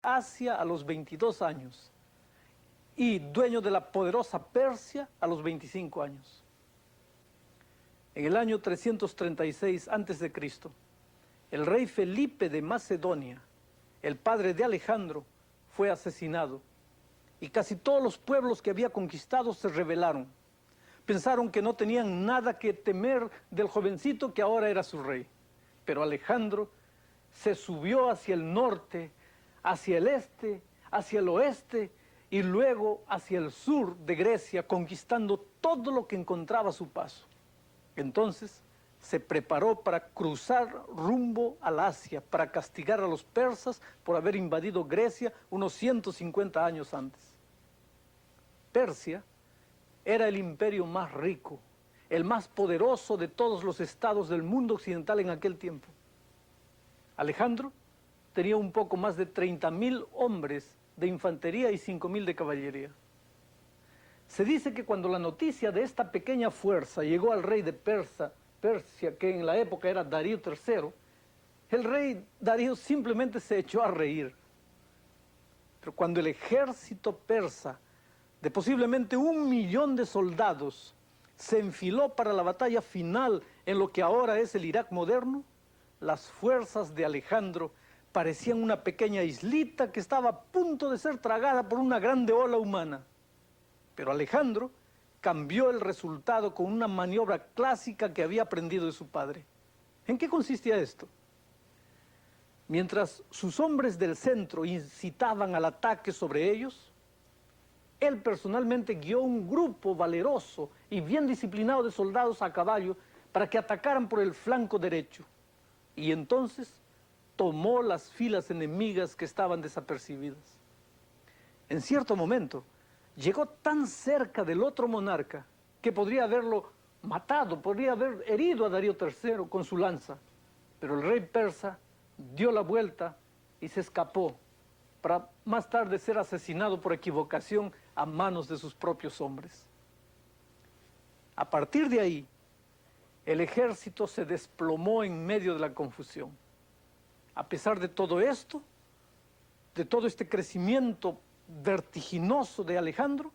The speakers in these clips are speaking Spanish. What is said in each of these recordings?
Asia a los 22 años y dueño de la poderosa Persia a los 25 años. En el año 336 a.C., el rey Felipe de Macedonia, el padre de Alejandro, fue asesinado y casi todos los pueblos que había conquistado se rebelaron. Pensaron que no tenían nada que temer del jovencito que ahora era su rey. Pero Alejandro se subió hacia el norte, hacia el este, hacia el oeste y luego hacia el sur de Grecia, conquistando todo lo que encontraba a su paso. Entonces se preparó para cruzar rumbo al Asia, para castigar a los persas por haber invadido Grecia unos 150 años antes. Persia era el imperio más rico, el más poderoso de todos los estados del mundo occidental en aquel tiempo. Alejandro tenía un poco más de 30.000 hombres de infantería y 5.000 de caballería. Se dice que cuando la noticia de esta pequeña fuerza llegó al rey de Persia, que en la época era Darío III, el rey Darío simplemente se echó a reír. Pero cuando el ejército persa, de posiblemente 1.000.000 de soldados, se enfiló para la batalla final en lo que ahora es el Irak moderno, las fuerzas de Alejandro parecían una pequeña islita que estaba a punto de ser tragada por una grande ola humana. Pero Alejandro cambió el resultado con una maniobra clásica que había aprendido de su padre. ¿En qué consistía esto? Mientras sus hombres del centro incitaban al ataque sobre ellos, él personalmente guió un grupo valeroso y bien disciplinado de soldados a caballo para que atacaran por el flanco derecho. Y entonces tomó las filas enemigas que estaban desapercibidas. En cierto momento, llegó tan cerca del otro monarca que podría haberlo matado, podría haber herido a Darío III con su lanza. Pero el rey persa dio la vuelta y se escapó, para más tarde ser asesinado por equivocación a manos de sus propios hombres. A partir de ahí, el ejército se desplomó en medio de la confusión. A pesar de todo esto, de todo este crecimiento vertiginoso de Alejandro,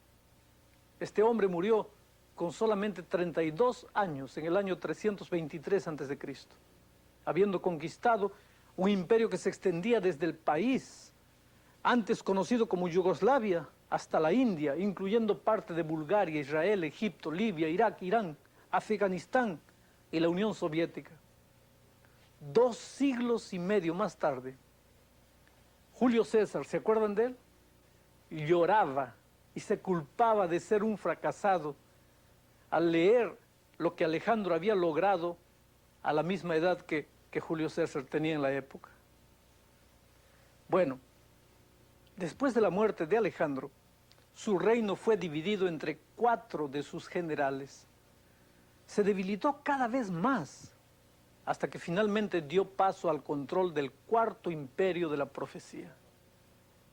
este hombre murió con solamente 32 años, en el año 323 a.C., habiendo conquistado un imperio que se extendía desde el país antes conocido como Yugoslavia hasta la India, incluyendo parte de Bulgaria, Israel, Egipto, Libia, Irak, Irán, Afganistán y la Unión Soviética. 2 siglos y medio más tarde, Julio César, ¿se acuerdan de él? Lloraba y se culpaba de ser un fracasado al leer lo que Alejandro había logrado a la misma edad que Julio César tenía en la época. Bueno, después de la muerte de Alejandro, su reino fue dividido entre 4 de sus generales. Se debilitó cada vez más, hasta que finalmente dio paso al control del 4.º imperio de la profecía.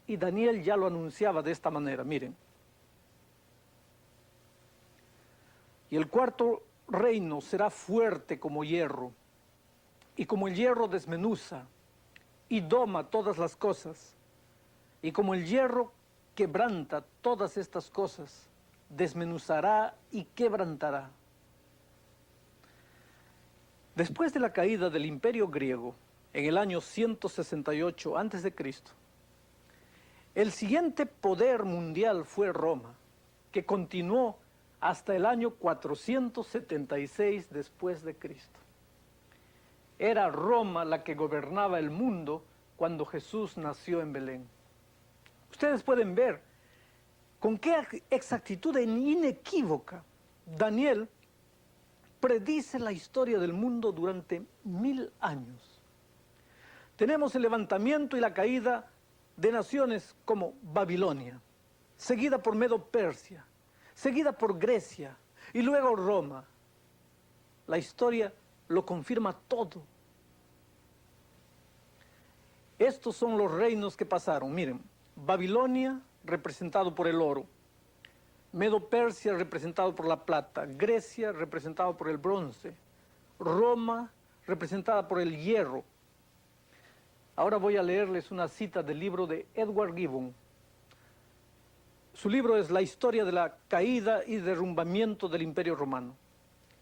Y Daniel ya lo anunciaba de esta manera, miren. Y el 4.º reino será fuerte como hierro, y como el hierro desmenuza y doma todas las cosas, y como el hierro quebranta todas estas cosas, desmenuzará y quebrantará. Después de la caída del imperio griego, en el año 168 a.C., el siguiente poder mundial fue Roma, que continuó hasta el año 476 después de Cristo. Era Roma la que gobernaba el mundo cuando Jesús nació en Belén. Ustedes pueden ver con qué exactitud inequívoca Daniel predice la historia del mundo durante 1000 años. Tenemos el levantamiento y la caída de naciones como Babilonia, seguida por Medo-Persia, seguida por Grecia y luego Roma. La historia lo confirma todo. Estos son los reinos que pasaron. Miren, Babilonia representado por el oro, Medo-Persia representado por la plata, Grecia representado por el bronce, Roma representada por el hierro. Ahora voy a leerles una cita del libro de Edward Gibbon. Su libro es La historia de la caída y derrumbamiento del Imperio Romano.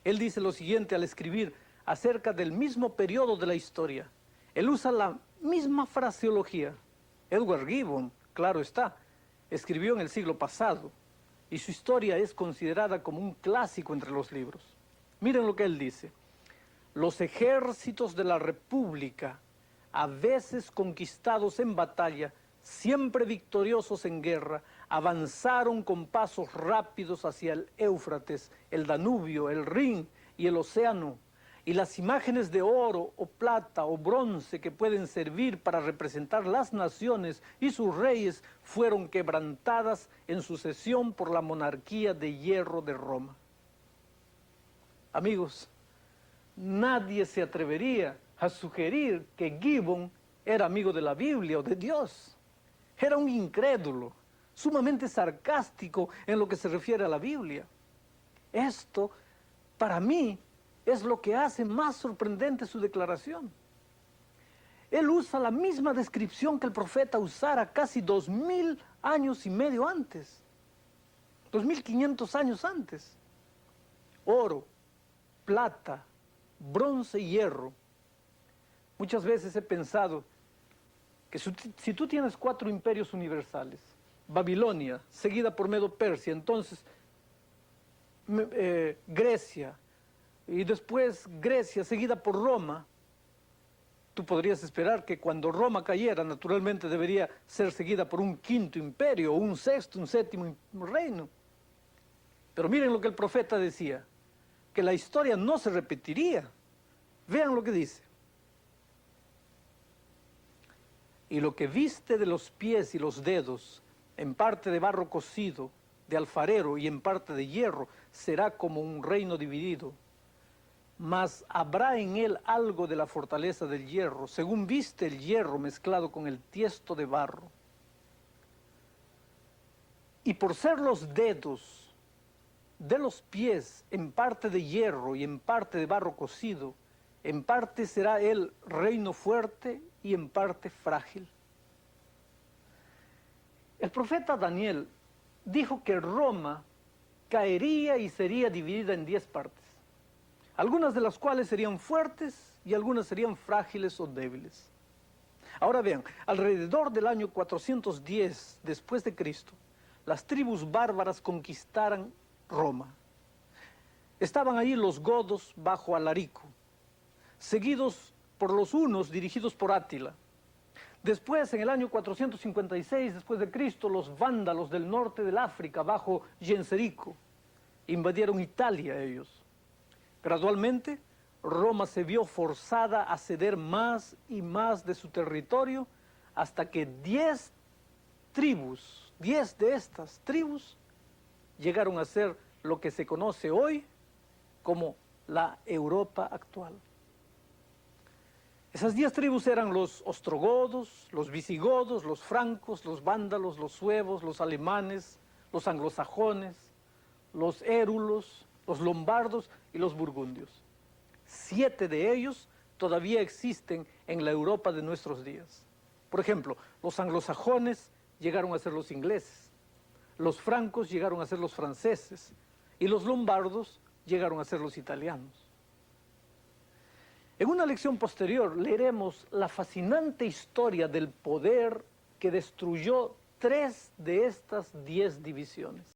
Él dice lo siguiente al escribir acerca del mismo periodo de la historia. Él usa la misma fraseología. Edward Gibbon, claro está, escribió en el siglo pasado y su historia es considerada como un clásico entre los libros. Miren lo que él dice. Los ejércitos de la República, a veces conquistados en batalla, siempre victoriosos en guerra, avanzaron con pasos rápidos hacia el Éufrates, el Danubio, el Rin y el océano, y las imágenes de oro o plata o bronce que pueden servir para representar las naciones y sus reyes fueron quebrantadas en sucesión por la monarquía de hierro de Roma. Amigos, nadie se atrevería a sugerir que Gibbon era amigo de la Biblia o de Dios. Era un incrédulo, sumamente sarcástico en lo que se refiere a la Biblia. Esto, para mí, es lo que hace más sorprendente su declaración. Él usa la misma descripción que el profeta usara casi 2000 años y medio antes, 2500 años antes. Oro, plata, bronce y hierro. Muchas veces he pensado que si tú tienes 4 imperios universales, Babilonia, seguida por Medo-Persia, entonces Grecia, y después Grecia, seguida por Roma, tú podrías esperar que cuando Roma cayera, naturalmente debería ser seguida por un 5.º imperio, un 6.º, un 7.º reino. Pero miren lo que el profeta decía, que la historia no se repetiría. Vean lo que dice. Y lo que viste de los pies y los dedos, en parte de barro cocido, de alfarero y en parte de hierro, será como un reino dividido. Mas habrá en él algo de la fortaleza del hierro, según viste el hierro mezclado con el tiesto de barro. Y por ser los dedos de los pies en parte de hierro y en parte de barro cocido, en parte será él reino fuerte y en parte frágil. El profeta Daniel dijo que Roma caería y sería dividida en 10 partes, algunas de las cuales serían fuertes y algunas serían frágiles o débiles. Ahora vean, alrededor del año 410 después de Cristo, las tribus bárbaras conquistaron Roma. Estaban ahí los godos bajo Alarico, seguidos por los hunos dirigidos por Átila. Después, en el año 456 después de Cristo, los vándalos del norte del África bajo Genserico invadieron Italia ellos. Gradualmente, Roma se vio forzada a ceder más y más de su territorio hasta que 10 de estas tribus llegaron a ser lo que se conoce hoy como la Europa actual. Esas 10 tribus eran los ostrogodos, los visigodos, los francos, los vándalos, los suevos, los alemanes, los anglosajones, los érulos, los lombardos y los burgundios. 7 de ellos todavía existen en la Europa de nuestros días. Por ejemplo, los anglosajones llegaron a ser los ingleses, los francos llegaron a ser los franceses y los lombardos llegaron a ser los italianos. En una lección posterior leeremos la fascinante historia del poder que destruyó 3 de estas 10 divisiones.